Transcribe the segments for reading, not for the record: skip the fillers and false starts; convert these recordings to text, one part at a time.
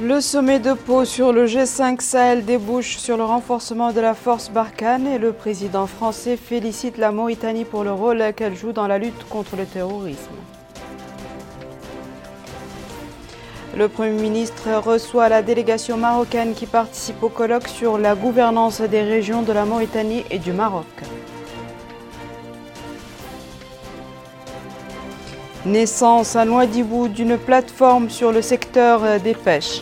Le sommet de Pau sur le G5 Sahel débouche sur le renforcement de la force Barkhane et le président français félicite la Mauritanie pour le rôle qu'elle joue dans la lutte contre le terrorisme. Le Premier ministre reçoit la délégation marocaine qui participe au colloque sur la gouvernance des régions de la Mauritanie et du Maroc. Naissance à Nouadhibou d'une plateforme sur le secteur des pêches.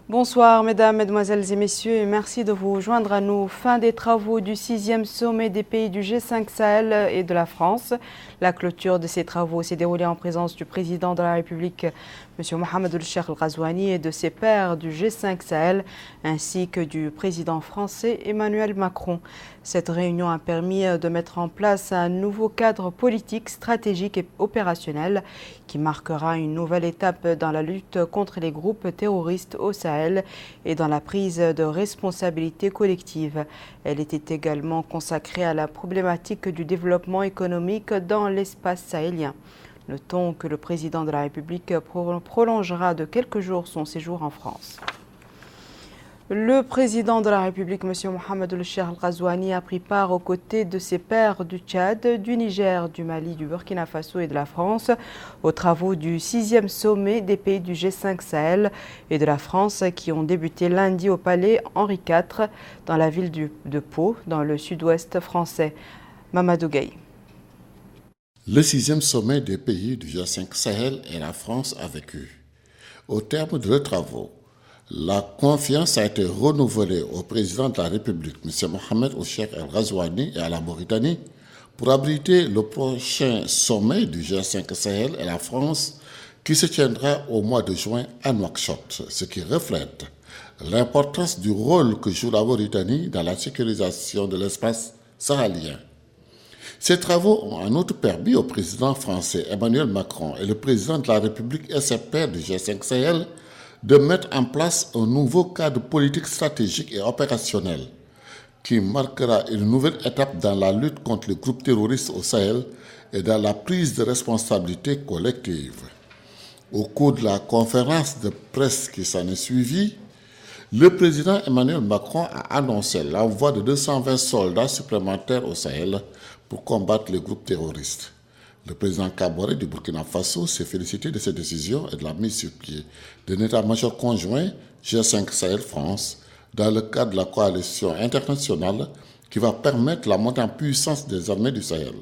Bonsoir mesdames, mesdemoiselles et messieurs et merci de vous joindre à nous. Fin des travaux du 6e sommet des pays du G5 Sahel et de la France. La clôture de ces travaux s'est déroulée en présence du président de la République, M. Mohamed El-Cheikh El-Ghazouani, et de ses pairs du G5 Sahel, ainsi que du président français Emmanuel Macron. Cette réunion a permis de mettre en place un nouveau cadre politique, stratégique et opérationnel qui marquera une nouvelle étape dans la lutte contre les groupes terroristes au Sahel et dans la prise de responsabilité collective. Elle était également consacrée à la problématique du développement économique dans l'espace sahélien. Notons que le président de la République prolongera de quelques jours son séjour en France. Le président de la République, M. Mohamed El-Cheikh El-Ghazouani, a pris part aux côtés de ses pairs du Tchad, du Niger, du Mali, du Burkina Faso et de la France aux travaux du 6e sommet des pays du G5 Sahel et de la France qui ont débuté lundi au palais Henri IV dans la ville de Pau, dans le sud-ouest français. Mamadou Gaye. Le 6e sommet des pays du G5 Sahel et la France a vécu. Au terme de leurs travaux, la confiance a été renouvelée au président de la République, M. Mohamed El-Cheikh El-Ghazouani, et à la Mauritanie pour abriter le prochain sommet du G5 Sahel et la France qui se tiendra au mois de juin à Nouakchott, ce qui reflète l'importance du rôle que joue la Mauritanie dans la sécurisation de l'espace sahélien. Ces travaux ont en outre permis au président français Emmanuel Macron et le président de la République et ses pairs du G5 Sahel de mettre en place un nouveau cadre politique stratégique et opérationnel qui marquera une nouvelle étape dans la lutte contre les groupes terroristes au Sahel et dans la prise de responsabilité collective. Au cours de la conférence de presse qui s'en est suivie, le président Emmanuel Macron a annoncé l'envoi de 220 soldats supplémentaires au Sahel pour combattre les groupes terroristes. Le président Kaboré du Burkina Faso s'est félicité de cette décision et de la mise sur pied d'un état-major conjoint G5 Sahel France dans le cadre de la coalition internationale qui va permettre la montée en puissance des armées du Sahel.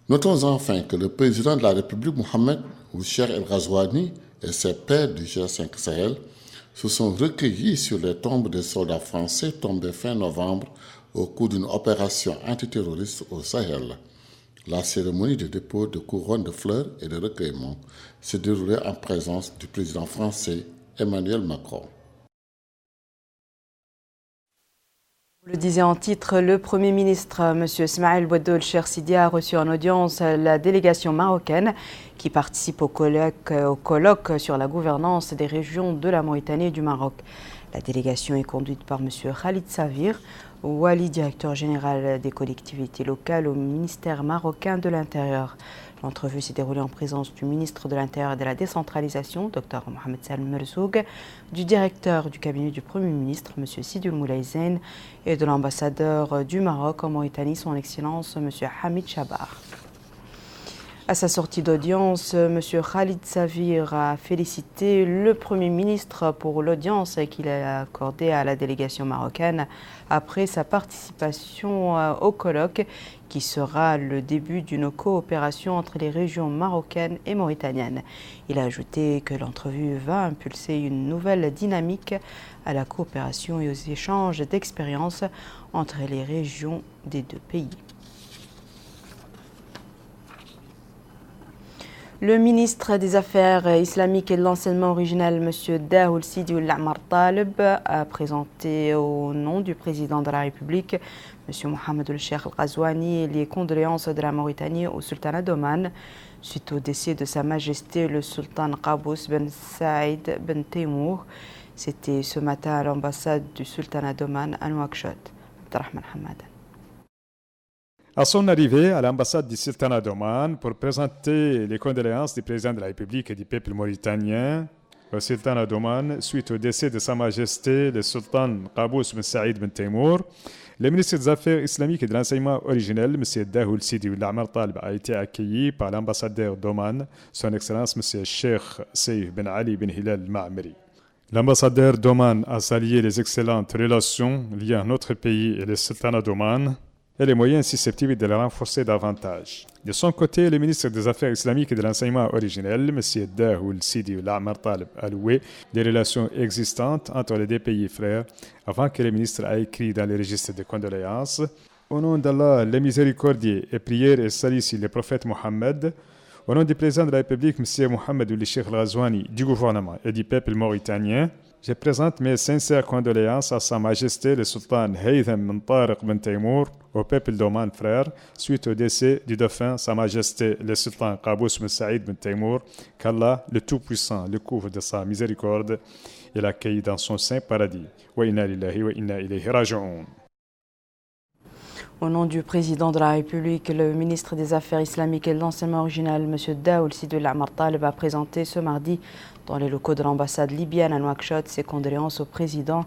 Notons enfin que le président de la République, Mohamed El-Cheikh El-Ghazouani, et ses pairs du G5 Sahel se sont recueillis sur les tombes des soldats français tombés fin novembre au cours d'une opération antiterroriste au Sahel. La cérémonie de dépôt de couronne de fleurs et de recueillement s'est déroulée en présence du président français Emmanuel Macron. Vous le disiez en titre, le Premier ministre, M. Ismaël Boido El-Cheikh Sidi, a reçu en audience la délégation marocaine qui participe au colloque sur la gouvernance des régions de la Mauritanie et du Maroc. La délégation est conduite par M. Khalid Savir, Wali, directeur général des collectivités locales au ministère marocain de l'Intérieur. L'entrevue s'est déroulée en présence du ministre de l'Intérieur et de la décentralisation, Dr Mohamed Salem Merzoug, du directeur du cabinet du Premier ministre, M. Sidoul Moulay Zein, et de l'ambassadeur du Maroc en Mauritanie, son Excellence, M. Hamid Chabar. À sa sortie d'audience, M. Khalid Savir a félicité le Premier ministre pour l'audience qu'il a accordée à la délégation marocaine après sa participation au colloque qui sera le début d'une coopération entre les régions marocaines et mauritaniennes. Il a ajouté que l'entrevue va impulser une nouvelle dynamique à la coopération et aux échanges d'expériences entre les régions des deux pays. Le ministre des Affaires islamiques et de l'enseignement original, M. Daoul Sidi Ould-Amar Taleb, a présenté au nom du président de la République, M. Mohamed El-Cheikh El-Ghazouani, les condoléances de la Mauritanie au sultanat d'Oman suite au décès de Sa Majesté le sultan Qaboos Ben Saïd Ben Teymour. C'était ce matin à l'ambassade du sultanat d'Oman à Nouakchott. Abdelrahman Hamad. À son arrivée à l'ambassade du Sultanat d'Oman pour présenter les condoléances du président de la République et du peuple mauritanien au Sultanat d'Oman suite au décès de Sa Majesté le Sultan Qaboos bin Saïd bin Taymour, le ministre des Affaires islamiques et de l'enseignement originel, M. Dahoul Sidi Ould Talib, a été accueilli par l'ambassadeur d'Oman, son Excellence M. Sheikh Saïf bin Ali bin Hilal Ma'amri. L'ambassadeur d'Oman a salué les excellentes relations liées à notre pays et le Sultanat d'Oman et les moyens susceptibles de les renforcer davantage. De son côté, le ministre des Affaires islamiques et de l'enseignement originel, M. Dahoul Sidi Ould Talib, a loué les relations existantes entre les deux pays frères avant que le ministre a écrit dans les registres de condoléances « Au nom d'Allah, le miséricordieux, et prière et salut sur le prophète Mohammed, au nom du président de la République, M. Mohamed Ould Cheikh Al-Ghazouani, du gouvernement et du peuple mauritanien, je présente mes sincères condoléances à Sa Majesté le Sultan Haytham bin Tariq bin Taymour, au peuple d'Oman frère, suite au décès du dauphin Sa Majesté le Sultan Qaboos bin Saïd bin Taymour, qu'Allah, le Tout-Puissant, le couvre de sa miséricorde et l'accueille dans son saint paradis. Wa inna lillahi wa inna ilayhi raji'un. Au nom du président de la République, le ministre des Affaires islamiques et de l'enseignement original, M. Dahoul Sidi Ould Talib, a présenté ce mardi dans les locaux de l'ambassade libyenne à Nouakchott ses condoléances au président,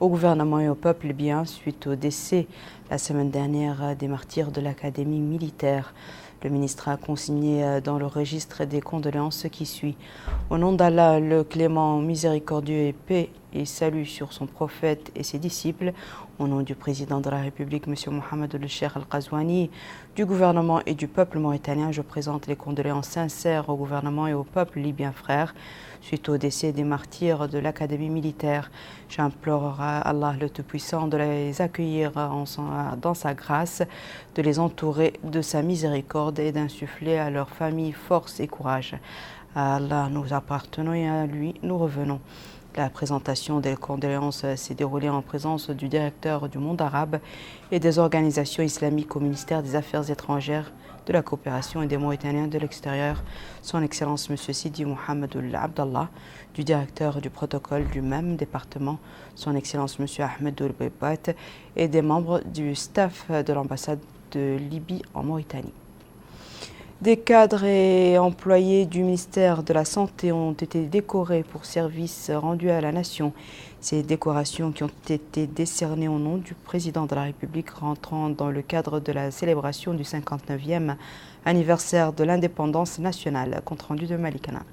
au gouvernement et au peuple libyen suite au décès la semaine dernière des martyrs de l'académie militaire. Le ministre a consigné dans le registre des condoléances ce qui suit. Au nom d'Allah, le clément, miséricordieux et paix et salut sur son prophète et ses disciples, au nom du président de la République, M. Mohamed Ould Cheikh Al-Ghazouani, du gouvernement et du peuple mauritanien, je présente les condoléances sincères au gouvernement et au peuple libyen frère suite au décès des martyrs de l'académie militaire. J'implore à Allah le Tout-Puissant de les accueillir dans sa grâce, de les entourer de sa miséricorde et d'insuffler à leur famille force et courage. À Allah nous appartenons et à lui nous revenons. La présentation des condoléances s'est déroulée en présence du directeur du monde arabe et des organisations islamiques au ministère des Affaires étrangères, de la coopération et des Mauritaniens de l'extérieur, son Excellence M. Sidi Mohamed Ould Abdallah, du directeur du protocole du même département, son Excellence M. Ahmed Ould Beibat, et des membres du staff de l'ambassade de Libye en Mauritanie. Des cadres et employés du ministère de la Santé ont été décorés pour services rendus à la nation. Ces décorations qui ont été décernées au nom du président de la République rentrant dans le cadre de la célébration du 59e anniversaire de l'indépendance nationale. Compte rendu de Malikana.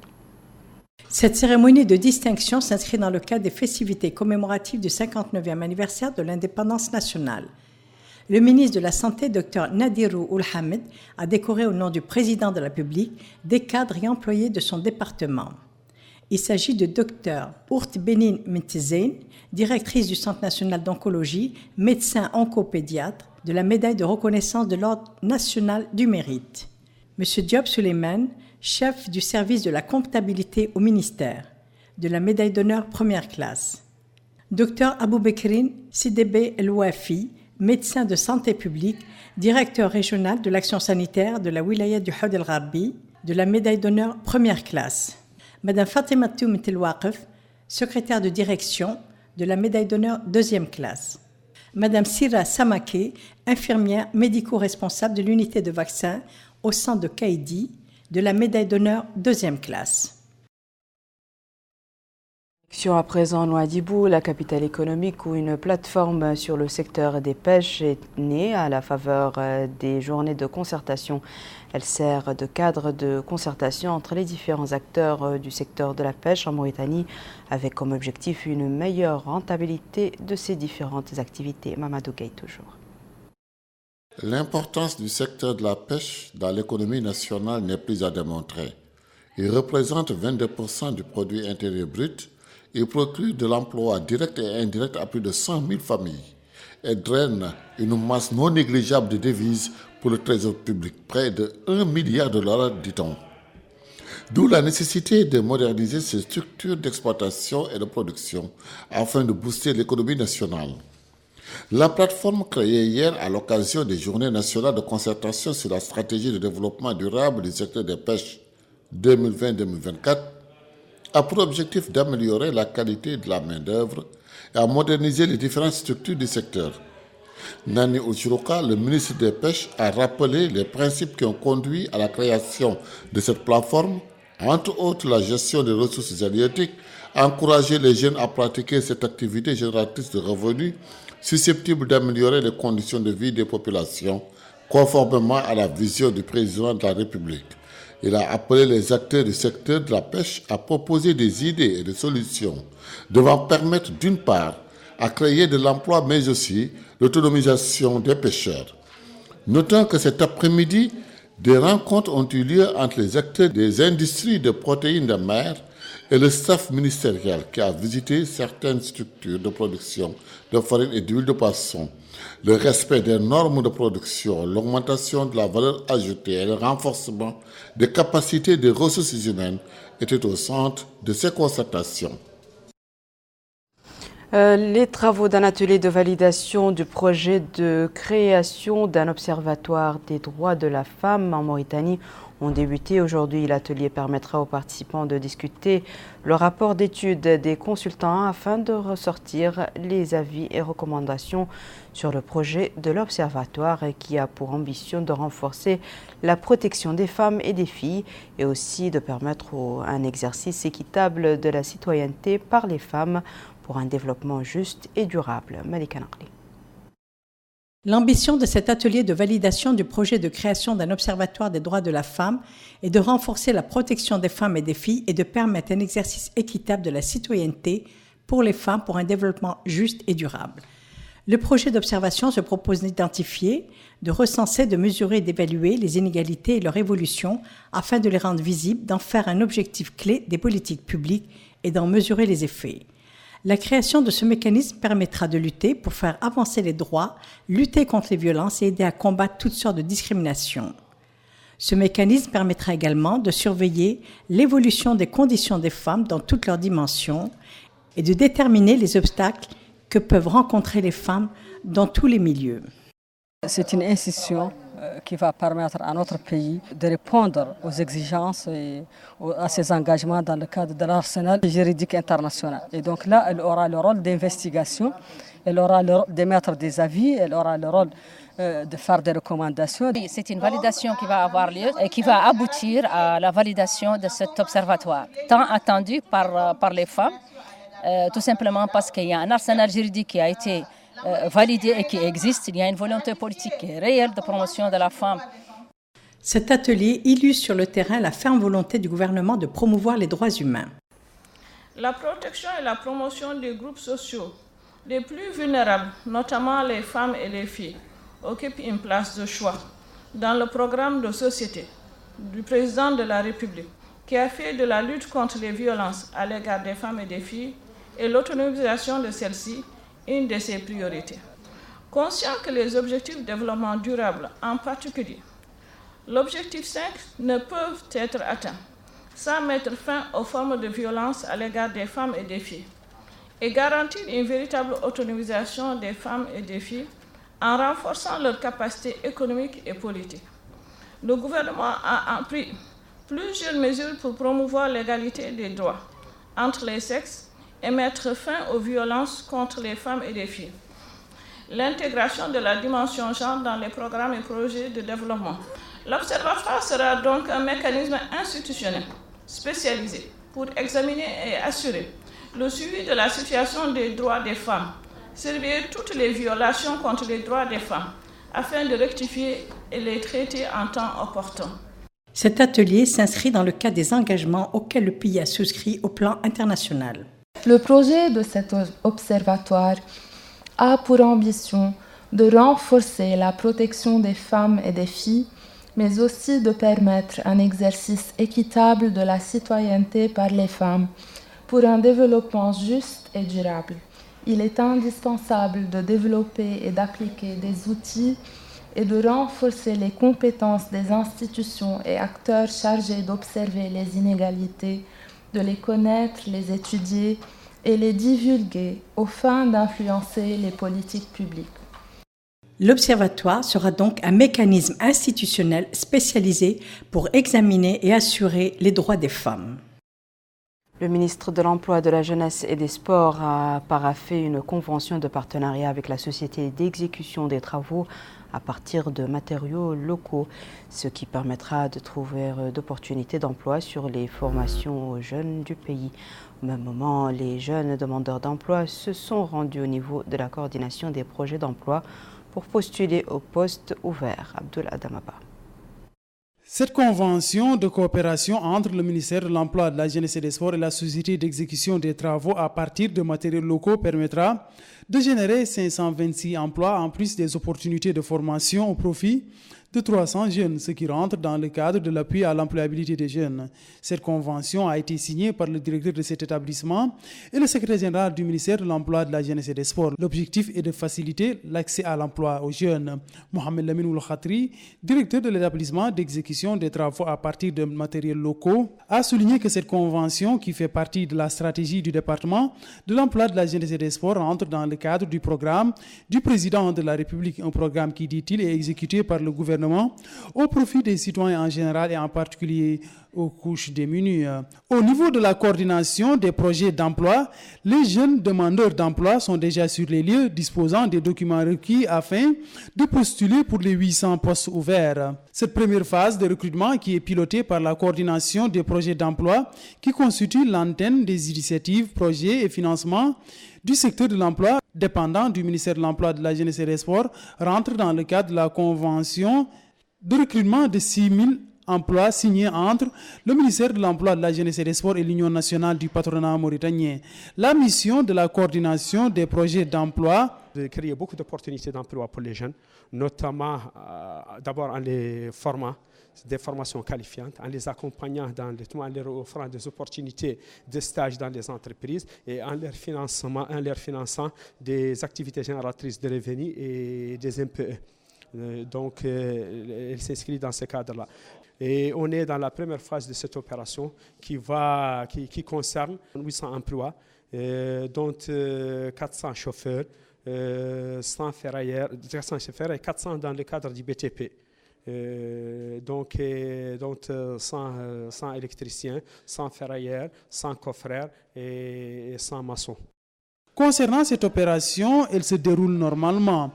Cette cérémonie de distinction s'inscrit dans le cadre des festivités commémoratives du 59e anniversaire de l'indépendance nationale. Le ministre de la Santé, Dr Nadirou Ould Hamid, a décoré au nom du président de la République des cadres et employés de son département. Il s'agit de Dr Ourt Benin Mtezain, directrice du Centre national d'oncologie, médecin oncopédiatre, de la médaille de reconnaissance de l'Ordre national du mérite. M. Diop Suleiman, chef du service de la comptabilité au ministère, de la médaille d'honneur première classe. Dr Aboubekrin Sidebe El Wafi, médecin de santé publique, directeur régional de l'action sanitaire de la wilaya du Haoud el-Gharbi, de la médaille d'honneur première classe. Madame Fatima Toum Telwaqf, secrétaire de direction de la médaille d'honneur deuxième classe. Madame Sira Samake, infirmière médico-responsable de l'unité de vaccins au centre de Kaïdi, de la médaille d'honneur deuxième classe. À présent, Nouadhibou, la capitale économique, où une plateforme sur le secteur des pêches est née à la faveur des journées de concertation. Elle sert de cadre de concertation entre les différents acteurs du secteur de la pêche en Mauritanie, avec comme objectif une meilleure rentabilité de ces différentes activités. Mamadou Gueye toujours. L'importance du secteur de la pêche dans l'économie nationale n'est plus à démontrer. Il représente 22% du produit intérieur brut. Il procure de l'emploi direct et indirect à plus de 100 000 familles et draine une masse non négligeable de devises pour le trésor public, près de 1 milliard de dollars, dit-on. D'où la nécessité de moderniser ces structures d'exploitation et de production afin de booster l'économie nationale. La plateforme créée hier à l'occasion des Journées nationales de concertation sur la stratégie de développement durable du secteur des pêches 2020-2024 a pour objectif d'améliorer la qualité de la main-d'œuvre et à moderniser les différentes structures du secteur. Nani Uchiruka, le ministre des Pêches, a rappelé les principes qui ont conduit à la création de cette plateforme, entre autres la gestion des ressources halieutiques, encourager les jeunes à pratiquer cette activité génératrice de revenus susceptible d'améliorer les conditions de vie des populations, conformément à la vision du président de la République. Il a appelé les acteurs du secteur de la pêche à proposer des idées et des solutions devant permettre d'une part à créer de l'emploi mais aussi l'autonomisation des pêcheurs. Notons que cet après-midi, des rencontres ont eu lieu entre les acteurs des industries de protéines de mer et le staff ministériel qui a visité certaines structures de production de farine et d'huile de poisson. Le respect des normes de production, l'augmentation de la valeur ajoutée et le renforcement des capacités des ressources humaines étaient au centre de ces constatations. Les travaux d'un atelier de validation du projet de création d'un observatoire des droits de la femme en Mauritanie ont débuté aujourd'hui. L'atelier permettra aux participants de discuter le rapport d'étude des consultants afin de ressortir les avis et recommandations sur le projet de l'observatoire qui a pour ambition de renforcer la protection des femmes et des filles et aussi de permettre un exercice équitable de la citoyenneté par les femmes pour un développement juste et durable. Malika Naqli. L'ambition de cet atelier de validation du projet de création d'un observatoire des droits de la femme est de renforcer la protection des femmes et des filles et de permettre un exercice équitable de la citoyenneté pour les femmes pour un développement juste et durable. Le projet d'observation se propose d'identifier, de recenser, de mesurer et d'évaluer les inégalités et leur évolution afin de les rendre visibles, d'en faire un objectif clé des politiques publiques et d'en mesurer les effets. La création de ce mécanisme permettra de lutter pour faire avancer les droits, lutter contre les violences et aider à combattre toutes sortes de discriminations. Ce mécanisme permettra également de surveiller l'évolution des conditions des femmes dans toutes leurs dimensions et de déterminer les obstacles que peuvent rencontrer les femmes dans tous les milieux. C'est une institution qui va permettre à notre pays de répondre aux exigences et à ses engagements dans le cadre de l'arsenal juridique international. Et donc là, elle aura le rôle d'investigation, elle aura le rôle d'émettre des avis, elle aura le rôle de faire des recommandations. C'est une validation qui va avoir lieu et qui va aboutir à la validation de cet observatoire, tant attendu par les femmes, tout simplement parce qu'il y a un arsenal juridique qui a été validé et qui existe. Il y a une volonté politique qui est réelle de promotion de la femme. Cet atelier illustre sur le terrain la ferme volonté du gouvernement de promouvoir les droits humains. La protection et la promotion des groupes sociaux les plus vulnérables, notamment les femmes et les filles, occupent une place de choix dans le programme de société du président de la République, qui a fait de la lutte contre les violences à l'égard des femmes et des filles et l'autonomisation de celles-ci une de ses priorités. Conscient que les objectifs de développement durable, en particulier l'objectif 5, ne peuvent être atteints sans mettre fin aux formes de violence à l'égard des femmes et des filles et garantir une véritable autonomisation des femmes et des filles en renforçant leurs capacités économiques et politiques. Le gouvernement a pris plusieurs mesures pour promouvoir l'égalité des droits entre les sexes et mettre fin aux violences contre les femmes et les filles. L'intégration de la dimension genre dans les programmes et projets de développement. L'Observatoire sera donc un mécanisme institutionnel spécialisé pour examiner et assurer le suivi de la situation des droits des femmes, surveiller toutes les violations contre les droits des femmes, afin de rectifier et les traiter en temps opportun. Cet atelier s'inscrit dans le cadre des engagements auxquels le pays a souscrit au plan international. Le projet de cet observatoire a pour ambition de renforcer la protection des femmes et des filles, mais aussi de permettre un exercice équitable de la citoyenneté par les femmes pour un développement juste et durable. Il est indispensable de développer et d'appliquer des outils et de renforcer les compétences des institutions et acteurs chargés d'observer les inégalités, de les connaître, les étudier et les divulguer aux fins d'influencer les politiques publiques. L'Observatoire sera donc un mécanisme institutionnel spécialisé pour examiner et assurer les droits des femmes. Le ministre de l'Emploi, de la Jeunesse et des Sports a paraphé une convention de partenariat avec la société d'exécution des travaux à partir de matériaux locaux, ce qui permettra de trouver d'opportunités d'emploi sur les formations aux jeunes du pays. Au même moment, les jeunes demandeurs d'emploi se sont rendus au niveau de la coordination des projets d'emploi pour postuler aux postes ouverts. Abdul Adamaba. Cette convention de coopération entre le ministère de l'Emploi, de la Jeunesse et des Sports et la société d'exécution des travaux à partir de matériaux locaux permettra de générer 526 emplois en plus des opportunités de formation au profit de 300 jeunes, ce qui rentre dans le cadre de l'appui à l'employabilité des jeunes. Cette convention a été signée par le directeur de cet établissement et le secrétaire général du ministère de l'Emploi, de la Jeunesse et des Sports. L'objectif est de faciliter l'accès à l'emploi aux jeunes. Mohamed Lamine Ould Khatri, directeur de l'établissement d'exécution des travaux à partir de matériels locaux, a souligné que cette convention, qui fait partie de la stratégie du département de l'Emploi, de la Jeunesse et des Sports, entre dans le cadre du programme du président de la République, un programme qui, dit-il, est exécuté par le gouvernement au profit des citoyens en général et en particulier aux couches démunies. Au niveau de la coordination des projets d'emploi, les jeunes demandeurs d'emploi sont déjà sur les lieux disposant des documents requis afin de postuler pour les 800 postes ouverts. Cette première phase de recrutement qui est pilotée par la coordination des projets d'emploi qui constitue l'antenne des initiatives, projets et financements du secteur de l'emploi dépendant du ministère de l'Emploi, de la Jeunesse et des Sports rentre dans le cadre de la convention de recrutement de 6 000 emplois signés entre le ministère de l'Emploi, de la Jeunesse et des Sports et l'Union nationale du patronat mauritanien. La mission de la coordination des projets d'emploi de créer beaucoup d'opportunités d'emploi pour les jeunes, notamment d'abord en les formant, des formations qualifiantes, en les accompagnant en leur offrant des opportunités de stage dans les entreprises et en leur finançant des activités génératrices de revenus et des MPE. Donc, elle s'inscrit dans ce cadre-là. Et on est dans la première phase de cette opération qui concerne 800 emplois, dont 400 chauffeurs, 100 ferrailleurs, 400 chauffeurs et 400 dans le cadre du BTP. Donc 100 électriciens, 100 ferrailleurs, 100 coffreurs et 100 maçons. Concernant cette opération, elle se déroule normalement.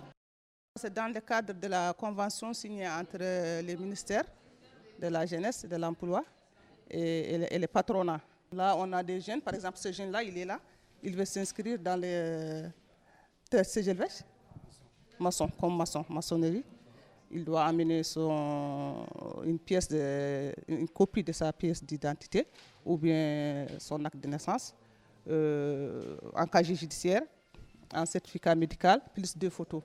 C'est dans le cadre de la convention signée entre les ministères de la Jeunesse et de l'Emploi et les patronats. Là, on a des jeunes, par exemple, ce jeune-là, il est là, il veut s'inscrire dans le CGLVH, maçonnerie. Il doit amener une copie de sa pièce d'identité ou bien son acte de naissance, un casier judiciaire, un certificat médical, plus 2 photos.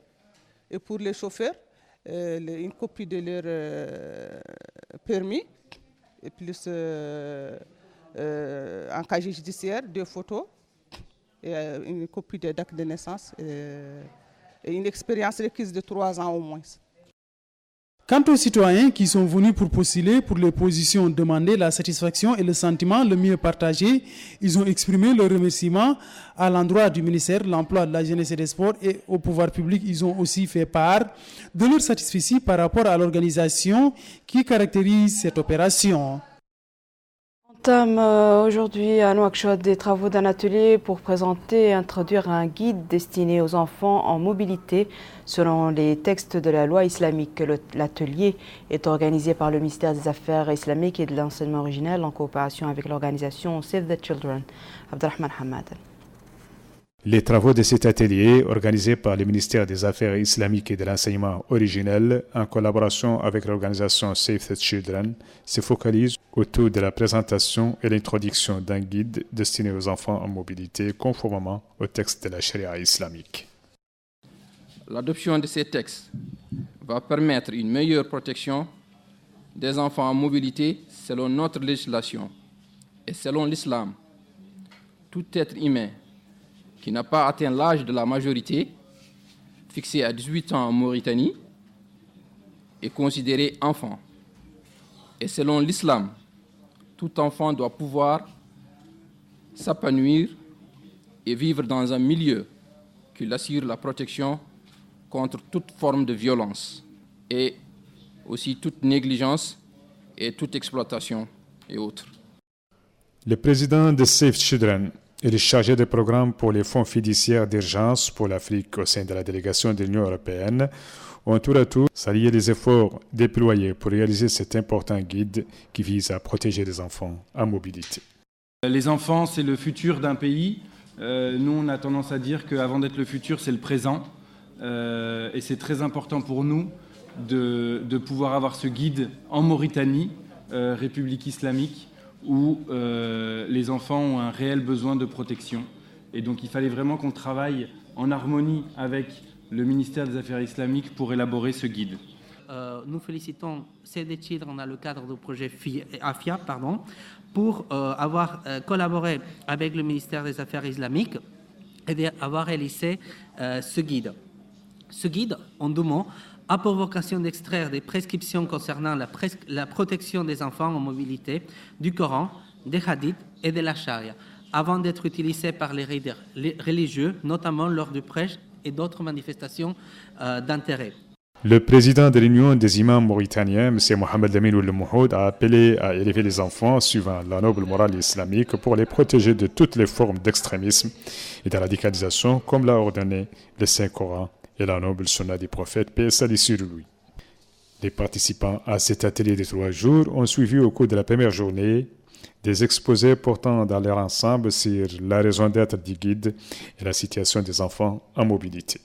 Et pour les chauffeurs, une copie de leur permis, et plus un casier judiciaire, 2 photos, et une copie d'acte de naissance, et une expérience requise de 3 ans au moins. Quant aux citoyens qui sont venus pour postuler pour les positions demandées, la satisfaction et le sentiment le mieux partagé, ils ont exprimé leur remerciement à l'endroit du ministère de l'Emploi, de la Jeunesse et des Sports et au pouvoir public. Ils ont aussi fait part de leur satisfaction par rapport à l'organisation qui caractérise cette opération. On entame aujourd'hui à Nouakchott des travaux d'un atelier pour présenter et introduire un guide destiné aux enfants en mobilité selon les textes de la loi islamique. L'atelier est organisé par le ministère des Affaires islamiques et de l'enseignement originel en coopération avec l'organisation Save the Children. Abdelrahman Hamad. Les travaux de cet atelier, organisé par le ministère des Affaires islamiques et de l'enseignement originel, en collaboration avec l'organisation Save the Children, se focalisent autour de la présentation et l'introduction d'un guide destiné aux enfants en mobilité conformément au texte de la charia islamique. L'adoption de ces textes va permettre une meilleure protection des enfants en mobilité selon notre législation et selon l'islam. Tout être humain qui n'a pas atteint l'âge de la majorité, fixé à 18 ans en Mauritanie, est considéré enfant. Et selon l'islam, tout enfant doit pouvoir s'épanouir et vivre dans un milieu qui assure la protection contre toute forme de violence et aussi toute négligence et toute exploitation et autres. Le président de Save Children et le chargé de programme pour les fonds fiduciaires d'urgence pour l'Afrique au sein de la délégation de l'Union européenne ont tour à tour salué les efforts déployés pour réaliser cet important guide qui vise à protéger les enfants en mobilité. Les enfants, c'est le futur d'un pays. Nous, on a tendance à dire qu'avant d'être le futur, c'est le présent. Et c'est très important pour nous de pouvoir avoir ce guide en Mauritanie, République islamique, où les enfants ont un réel besoin de protection. Et donc il fallait vraiment qu'on travaille en harmonie avec le ministère des Affaires islamiques pour élaborer ce guide. Nous félicitons Save Children dans le cadre du projet AFIA pour avoir collaboré avec le ministère des Affaires islamiques et d'avoir réalisé ce guide. Ce guide, en 2 mots, a pour vocation d'extraire des prescriptions concernant la protection des enfants en mobilité du Coran, des hadiths et de la charia, avant d'être utilisé par les religieux, notamment lors du prêche et d'autres manifestations d'intérêt. Le président de l'Union des imams mauritaniens, M. Mohamed Amin Ould Mouhoud, a appelé à élever les enfants suivant la noble morale islamique pour les protéger de toutes les formes d'extrémisme et de radicalisation, comme l'a ordonné le Saint-Coran et la noble sunna du prophète, paix et salut sur lui. Les participants à cet atelier de 3 jours ont suivi au cours de la première journée des exposés portant dans leur ensemble sur la raison d'être du guide et la situation des enfants en mobilité.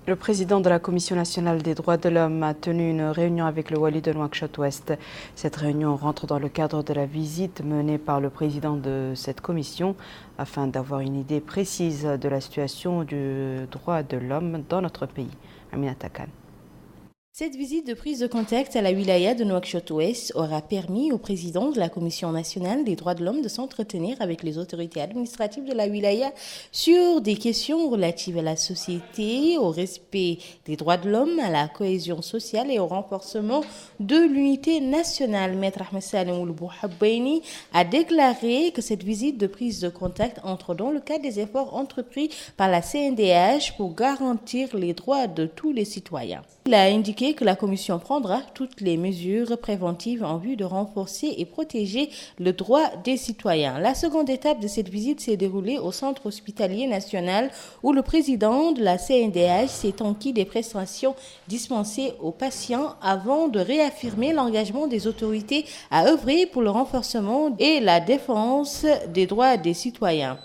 Le président de la Commission nationale des droits de l'homme a tenu une réunion avec le Wali de Nouakchott-Ouest. Cette réunion rentre dans le cadre de la visite menée par le président de cette commission afin d'avoir une idée précise de la situation du droit de l'homme dans notre pays. Aminata Khan. Cette visite de prise de contact à la wilaya de Nouakchott-Ouest aura permis au président de la Commission nationale des droits de l'homme de s'entretenir avec les autorités administratives de la wilaya sur des questions relatives à la société, au respect des droits de l'homme, à la cohésion sociale et au renforcement de l'unité nationale. Maître Ahmed Salem Ould Bouhabbaini a déclaré que cette visite de prise de contact entre dans le cadre des efforts entrepris par la CNDH pour garantir les droits de tous les citoyens. Il a indiqué que la Commission prendra toutes les mesures préventives en vue de renforcer et protéger le droit des citoyens. La seconde étape de cette visite s'est déroulée au centre hospitalier national où le président de la CNDH s'est enquis des prestations dispensées aux patients avant de réaffirmer l'engagement des autorités à œuvrer pour le renforcement et la défense des droits des citoyens.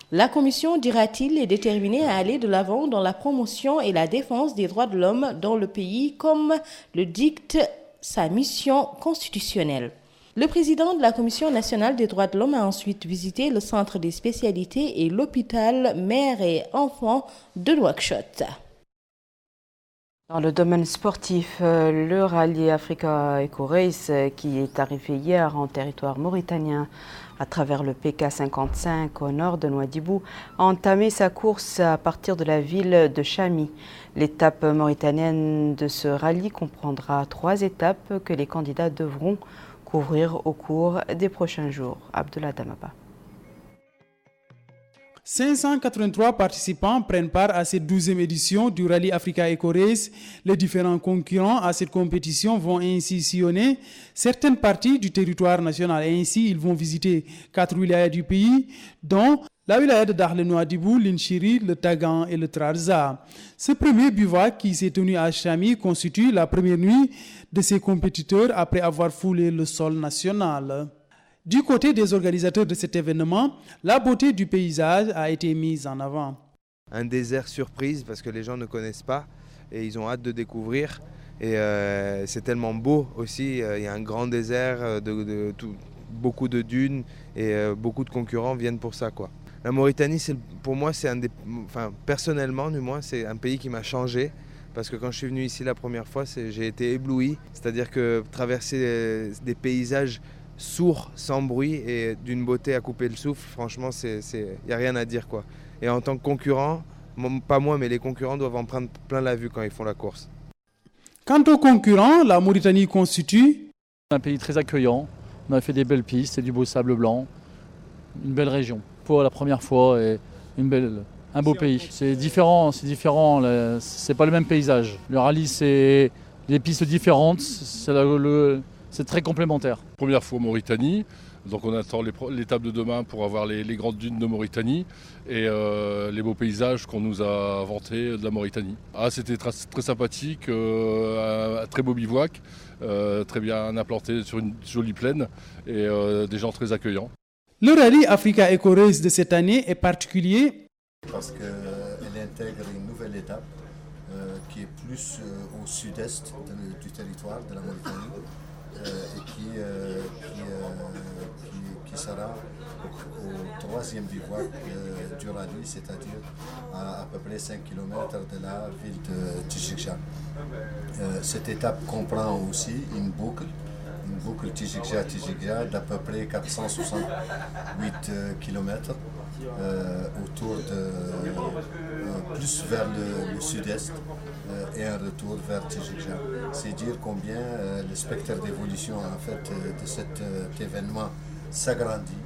La Commission, dira-t-il, est déterminée à aller de l'avant dans la promotion et la défense des droits de l'homme dans le pays, comme le dicte sa mission constitutionnelle. Le président de la Commission nationale des droits de l'homme a ensuite visité le centre des spécialités et l'hôpital mère et enfants de Nouakchott. Dans le domaine sportif, le rallye Africa Eco Race, qui est arrivé hier en territoire mauritanien à travers le PK55 au nord de Nouadhibou, a entamé sa course à partir de la ville de Chami. L'étape mauritanienne de ce rallye comprendra 3 étapes que les candidats devront couvrir au cours des prochains jours. Abdullah Damaba. 583 participants prennent part à cette 12e édition du Rallye Africa Eco Race. Les différents concurrents à cette compétition vont ainsi sillonner certaines parties du territoire national. Et ainsi, ils vont visiter 4 wilayas du pays, dont la wilaya de Dakhla Nouadhibou, l'Inchiri, le Tagan et le Trarza. Ce premier bivouac qui s'est tenu à Chami constitue la première nuit de ces compétiteurs après avoir foulé le sol national. Du côté des organisateurs de cet événement, la beauté du paysage a été mise en avant. Un désert surprise parce que les gens ne connaissent pas et ils ont hâte de découvrir. Et c'est tellement beau aussi, il y a un grand désert, beaucoup de dunes et beaucoup de concurrents viennent pour ça, quoi. La Mauritanie, pour moi, personnellement du moins, c'est un pays qui m'a changé. Parce que quand je suis venu ici la première fois, j'ai été ébloui. C'est-à-dire que traverser des paysages sourd, sans bruit et d'une beauté à couper le souffle, franchement, il n'y a rien à dire, quoi. Et en tant que concurrent, pas moi, mais les concurrents doivent en prendre plein la vue quand ils font la course. Quant aux concurrents, la Mauritanie constitue un pays très accueillant. On a fait des belles pistes et du beau sable blanc. Une belle région. Pour la première fois, et un beau pays. C'est différent, c'est pas le même paysage. Le rallye, c'est des pistes différentes. C'est c'est très complémentaire. Première fois en Mauritanie, donc on attend l'étape de demain pour avoir les grandes dunes de Mauritanie et les beaux paysages qu'on nous a inventés de la Mauritanie. Ah, c'était très sympathique, un très beau bivouac, très bien implanté sur une jolie plaine et des gens très accueillants. Le rallye Africa Eco Race de cette année est particulier parce qu'elle intègre une nouvelle étape qui est plus au sud-est du territoire de la Mauritanie et qui sera au troisième bivouac du rallye, c'est-à-dire à peu près 5 km de la ville de Tchikja. Cette étape comprend aussi une boucle Tchikja d'à peu près 468 km autour de plus vers le sud-est et un retour vers Tchikja. C'est dire combien le spectre d'évolution en fait de cet événement s'agrandit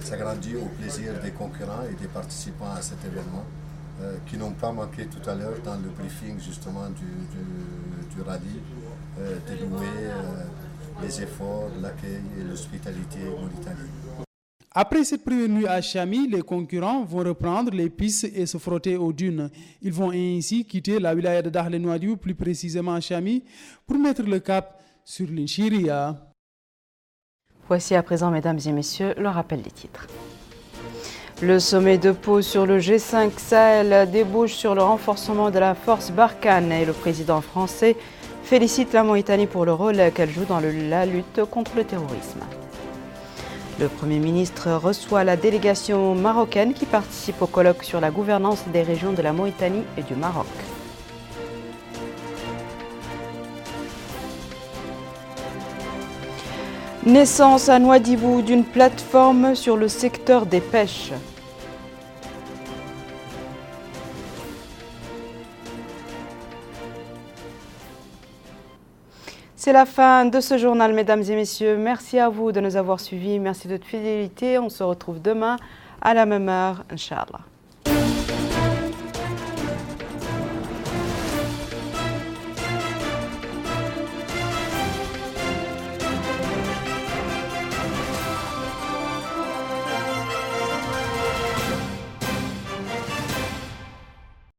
s'agrandit au plaisir des concurrents et des participants à cet événement qui n'ont pas manqué tout à l'heure dans le briefing justement du rallye de louer les efforts, l'accueil et l'hospitalité mauritanienne. Après cette première nuit à Chami, les concurrents vont reprendre les pistes et se frotter aux dunes. Ils vont ainsi quitter la wilaya de Dakhla Nouadhibou, plus précisément à Chami, pour mettre le cap sur l'Inchiria. Voici à présent, mesdames et messieurs, le rappel des titres. Le sommet de Pau sur le G5 Sahel débouche sur le renforcement de la force Barkhane et le président français félicite la Mauritanie pour le rôle qu'elle joue dans la lutte contre le terrorisme. Le Premier ministre reçoit la délégation marocaine qui participe au colloque sur la gouvernance des régions de la Mauritanie et du Maroc. Naissance à Nouadhibou d'une plateforme sur le secteur des pêches. C'est la fin de ce journal, mesdames et messieurs. Merci à vous de nous avoir suivis. Merci de votre fidélité. On se retrouve demain à la même heure, Inch'Allah.